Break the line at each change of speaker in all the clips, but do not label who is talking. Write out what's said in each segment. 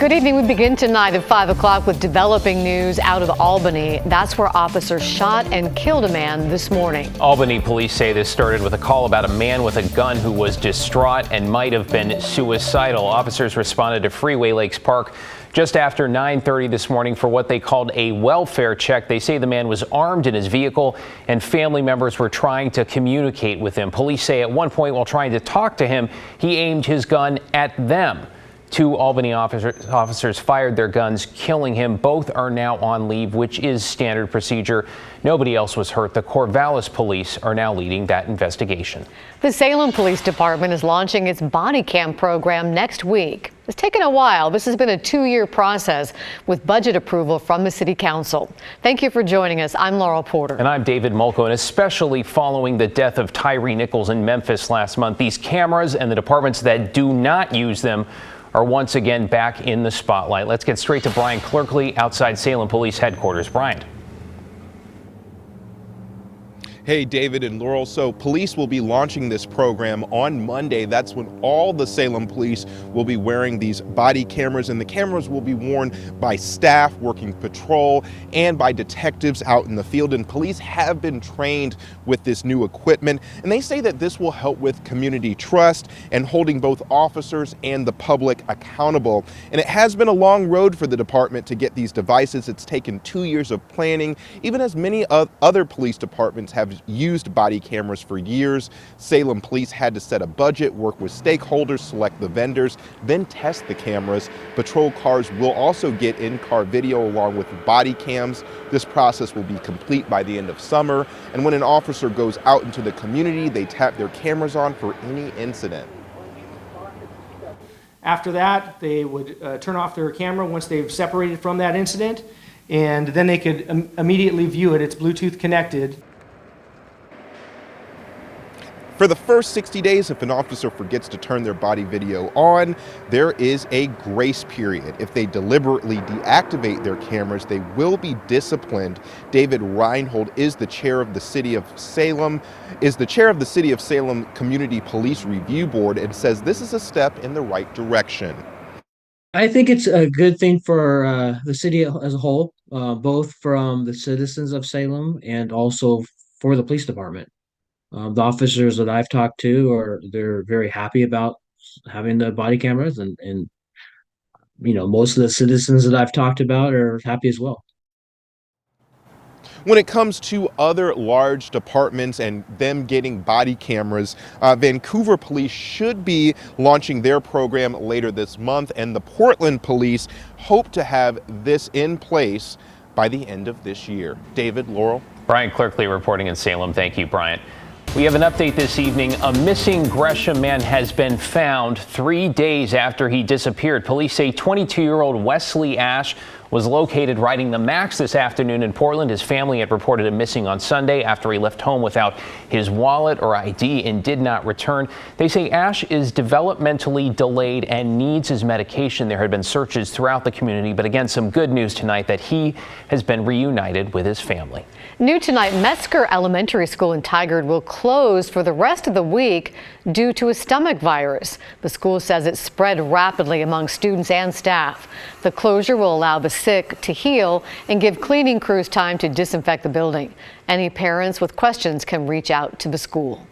Good evening. We begin tonight at 5 o'clock with developing news out of Albany. That's where officers shot and killed a man this morning.
Albany police say this started with a call about a man with a gun who was distraught and might have been suicidal. Officers responded to Freeway Lakes Park just after 9:30 this morning for what they called a welfare check. They say the man was armed in his vehicle and family members were trying to communicate with him. Police say at one point while trying to talk to him, he aimed his gun at them. Two Albany officers fired their guns, killing him. Both are now on leave, which is standard procedure. Nobody else was hurt. The Corvallis police are now leading that investigation.
The Salem Police Department is launching its body cam program next week. It's taken a while. This has been a 2-year process with budget approval from the City Council. Thank you for joining us. I'm Laurel Porter.
And I'm David Mulco. And especially following the death of Tyree Nichols in Memphis last month, these cameras and the departments that do not use them are once again back in the spotlight. Let's get straight to Brian Clerkley outside Salem Police Headquarters. Brian.
Hey, David and Laurel. So police will be launching this program on Monday. That's when all the Salem police will be wearing these body cameras, and the cameras will be worn by staff working patrol and by detectives out in the field. And police have been trained with this new equipment, and they say that this will help with community trust and holding both officers and the public accountable. And it has been a long road for the department to get these devices. It's taken 2 years of planning, even as many other police departments have used body cameras for years. Salem police had to set a budget, work with stakeholders, select the vendors, then test the cameras. Patrol cars will also get in-car video along with body cams. This process will be complete by the end of summer. And when an officer goes out into the community, they tap their cameras on for any incident.
After that, they would turn off their camera once they've separated from that incident, and then they could immediately view it. It's Bluetooth connected.
For the first 60 days, if an officer forgets to turn their body video on, there is a grace period. If they deliberately deactivate their cameras, they will be disciplined. David Reinhold is the chair of the City of Salem Community Police Review Board, and says this is a step in the right direction.
I think it's a good thing for the city as a whole, both from the citizens of Salem and also for the police department. The officers that I've talked to they're very happy about having the body cameras, and most of the citizens that I've talked about are happy as well.
When it comes to other large departments and them getting body cameras, Vancouver police should be launching their program later this month, and the Portland police hope to have this in place by the end of this year. David, Laurel.
Brian Clerkley reporting in Salem. Thank you, Brian. We have an update this evening. A missing Gresham man has been found 3 days after he disappeared. Police say 22-year-old Wesley Ash was located riding the Max this afternoon in Portland. His family had reported him missing on Sunday after he left home without his wallet or ID and did not return. They say Ash is developmentally delayed and needs his medication. There had been searches throughout the community, but again, some good news tonight that he has been reunited with his family.
New tonight, Metzger Elementary School in Tigard will close for the rest of the week due to a stomach virus. The school says it spread rapidly among students and staff. The closure will allow the sick to heal and give cleaning crews time to disinfect the building. Any parents with questions can reach out to the school.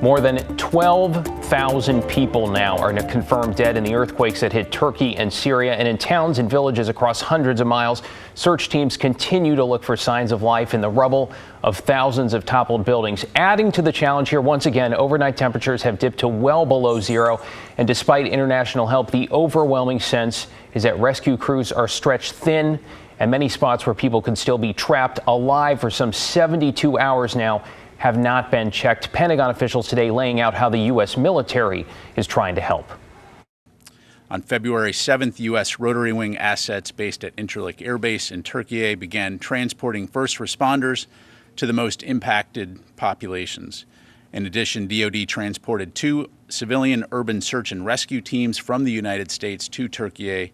More than 12,000 people now are confirmed dead in the earthquakes that hit Turkey and Syria, and in towns and villages across hundreds of miles. Search teams continue to look for signs of life in the rubble of thousands of toppled buildings. Adding to the challenge here, once again, overnight temperatures have dipped to well below zero, and despite international help, the overwhelming sense is that rescue crews are stretched thin, and many spots where people can still be trapped alive for some 72 hours now have not been checked. Pentagon officials today laying out how the U.S. military is trying to help.
On February 7th, U.S. Rotary Wing assets based at Incirlik Air Base in Turkey began transporting first responders to the most impacted populations. In addition, DoD transported 2 civilian urban search and rescue teams from the United States to Turkey.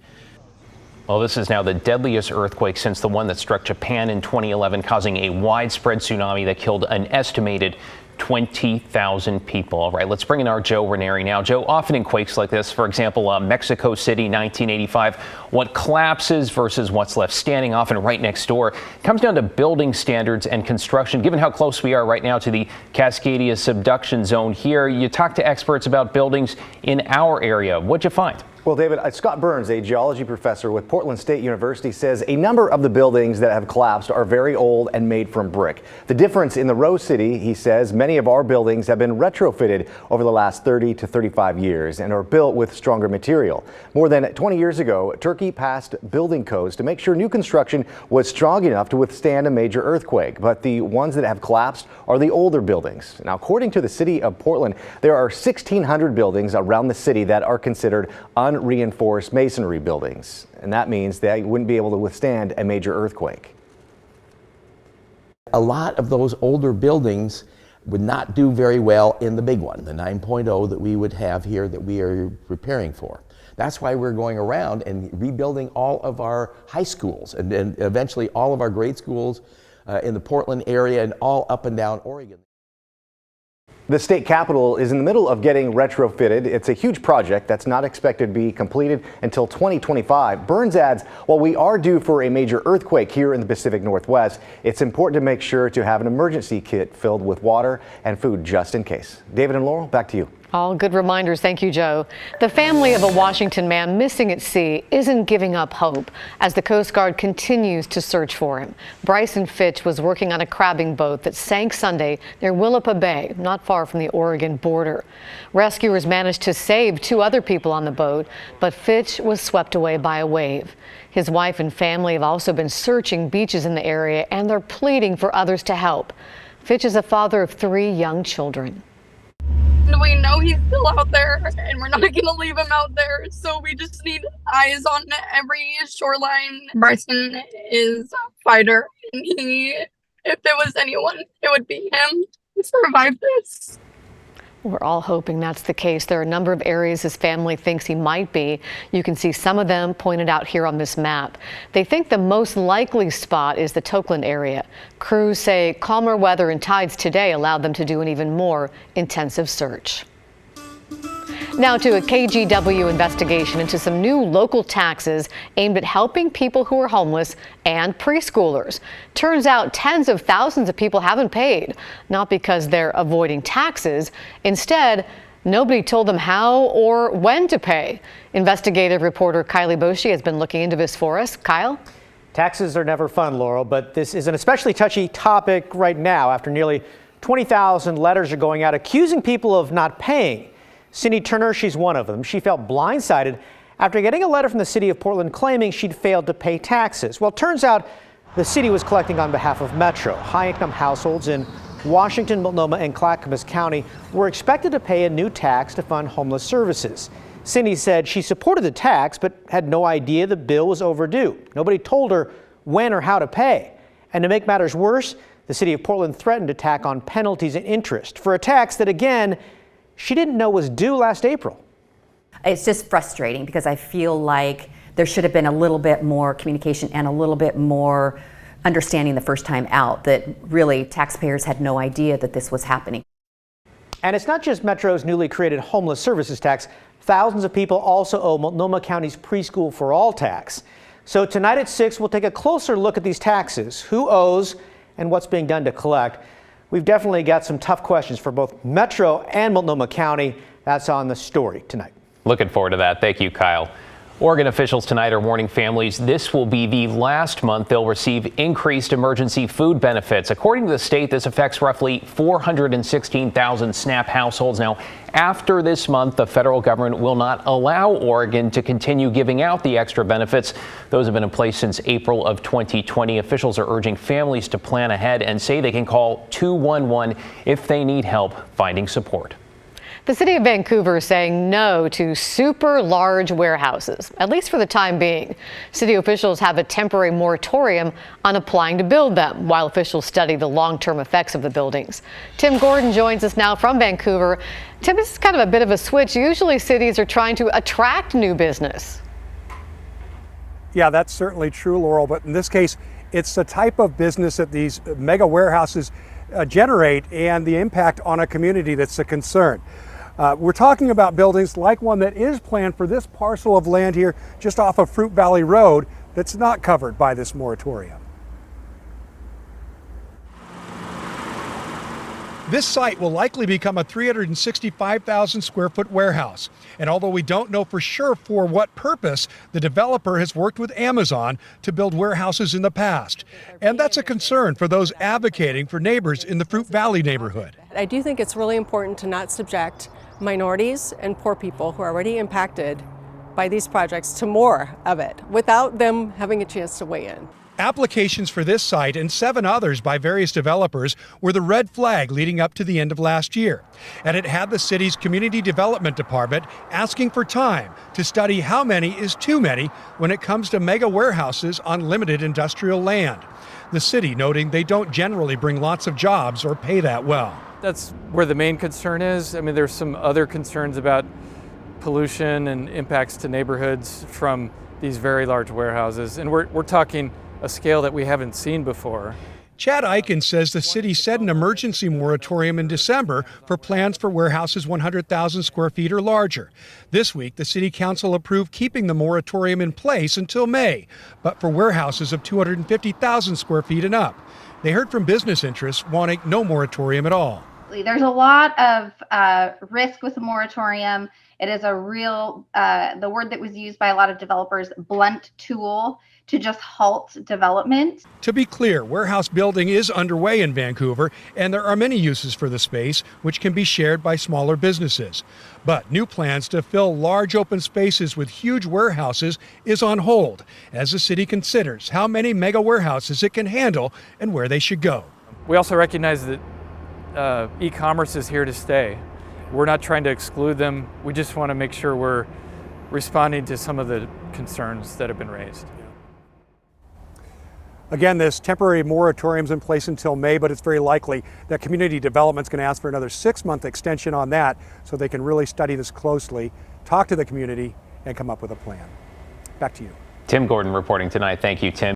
Well, this is now the deadliest earthquake since the one that struck Japan in 2011, causing a widespread tsunami that killed an estimated 20,000 people. All right, let's bring in our Joe Ranieri now. Joe, often in quakes like this, for example, Mexico City, 1985, what collapses versus what's left standing, often right next door, comes down to building standards and construction. Given how close we are right now to the Cascadia subduction zone here, you talk to experts about buildings in our area. What'd you find?
Well, David, Scott Burns, a geology professor with Portland State University, says a number of the buildings that have collapsed are very old and made from brick. The difference in the Rose City, he says, many of our buildings have been retrofitted over the last 30 to 35 years and are built with stronger material. More than 20 years ago, Turkey passed building codes to make sure new construction was strong enough to withstand a major earthquake. But the ones that have collapsed are the older buildings. Now, according to the city of Portland, there are 1,600 buildings around the city that are considered unreinforced masonry buildings, and that means they wouldn't be able to withstand a major earthquake.
A lot of those older buildings would not do very well in the big one, the 9.0 that we would have here that we are preparing for. That's why we're going around and rebuilding all of our high schools and eventually all of our grade schools in the Portland area and all up and down Oregon.
The state capitol is in the middle of getting retrofitted. It's a huge project that's not expected to be completed until 2025. Burns adds, while we are due for a major earthquake here in the Pacific Northwest, it's important to make sure to have an emergency kit filled with water and food just in case. David and Laurel, back to you.
All good reminders. Thank you, Joe. The family of a Washington man missing at sea isn't giving up hope as the Coast Guard continues to search for him. Bryson Fitch was working on a crabbing boat that sank Sunday near Willapa Bay, not far from the Oregon border. Rescuers managed to save 2 other people on the boat, but Fitch was swept away by a wave. His wife and family have also been searching beaches in the area, and they're pleading for others to help. Fitch is a father of 3 young children.
We know he's still out there, and we're not going to leave him out there, so we just need eyes on every shoreline. Bryson is a fighter, and if there was anyone, it would be him to survive this.
We're all hoping that's the case. There are a number of areas his family thinks he might be. You can see some of them pointed out here on this map. They think the most likely spot is the Tokeland area. Crews say calmer weather and tides today allowed them to do an even more intensive search. Now to a KGW investigation into some new local taxes aimed at helping people who are homeless and preschoolers. Turns out tens of thousands of people haven't paid, not because they're avoiding taxes. Instead, nobody told them how or when to pay. Investigative reporter Kylie Boshi has been looking into this for us. Kyle?
Taxes are never fun, Laurel, but this is an especially touchy topic right now after nearly 20,000 letters are going out accusing people of not paying. Cindy Turner, she's one of them. She felt blindsided after getting a letter from the city of Portland claiming she'd failed to pay taxes. Well, it turns out the city was collecting on behalf of Metro. High-income households in Washington, Multnomah, and Clackamas County were expected to pay a new tax to fund homeless services. Cindy said she supported the tax but had no idea the bill was overdue. Nobody told her when or how to pay. And to make matters worse, the city of Portland threatened to tack on penalties and interest for a tax that, again, she didn't know was due last April.
It's just frustrating because I feel like there should have been a little bit more communication and a little bit more understanding the first time out that really taxpayers had no idea that this was happening.
And it's not just Metro's newly created homeless services tax. Thousands of people also owe Multnomah County's Preschool for All tax. So tonight at 6, we'll take a closer look at these taxes, who owes and what's being done to collect. We've definitely got some tough questions for both Metro and Multnomah County. That's on The Story tonight.
Looking forward to that. Thank you, Kyle. Oregon officials tonight are warning families this will be the last month they'll receive increased emergency food benefits. According to the state, this affects roughly 416,000 SNAP households. Now, after this month, the federal government will not allow Oregon to continue giving out the extra benefits. Those have been in place since April of 2020. Officials are urging families to plan ahead and say they can call 211 if they need help finding support.
The city of Vancouver is saying no to super large warehouses, at least for the time being. City officials have a temporary moratorium on applying to build them, while officials study the long-term effects of the buildings. Tim Gordon joins us now from Vancouver. Tim, this is kind of a bit of a switch. Usually cities are trying to attract new business.
Yeah, that's certainly true, Laurel, but in this case, it's the type of business that these mega warehouses generate and the impact on a community that's a concern. We're talking about buildings like one that is planned for this parcel of land here just off of Fruit Valley Road that's not covered by this moratorium. This site will likely become a 365,000 square foot warehouse. And although we don't know for sure for what purpose, the developer has worked with Amazon to build warehouses in the past. And that's a concern for those advocating for neighbors in the Fruit Valley neighborhood.
I do think it's really important to not subject minorities and poor people who are already impacted by these projects to more of it without them having a chance to weigh in.
Applications for this site and 7 others by various developers were the red flag leading up to the end of last year. And it had the city's community development department asking for time to study how many is too many when it comes to mega warehouses on limited industrial land. The city noting they don't generally bring lots of jobs or pay that well.
That's where the main concern is. I mean, there's some other concerns about pollution and impacts to neighborhoods from these very large warehouses. And we're talking a scale that we haven't seen before.
Chad Eichen says the city set an emergency moratorium in December for plans for warehouses 100,000 square feet or larger. This week, the city council approved keeping the moratorium in place until May, but for warehouses of 250,000 square feet and up. They heard from business interests wanting no moratorium at all.
There's a lot of risk with a moratorium. It is a real, the word that was used by a lot of developers, blunt tool to just halt development.
To be clear, warehouse building is underway in Vancouver, and there are many uses for the space, which can be shared by smaller businesses. But new plans to fill large open spaces with huge warehouses is on hold, as the city considers how many mega warehouses it can handle and where they should go.
We also recognize that e-commerce is here to stay. We're not trying to exclude them. We just want to make sure we're responding to some of the concerns that have been raised.
Again, this temporary moratorium is in place until May, but it's very likely that community development's going to ask for another 6-month extension on that so they can really study this closely, talk to the community, and come up with a plan. Back to you.
Tim Gordon reporting tonight. Thank you, Tim.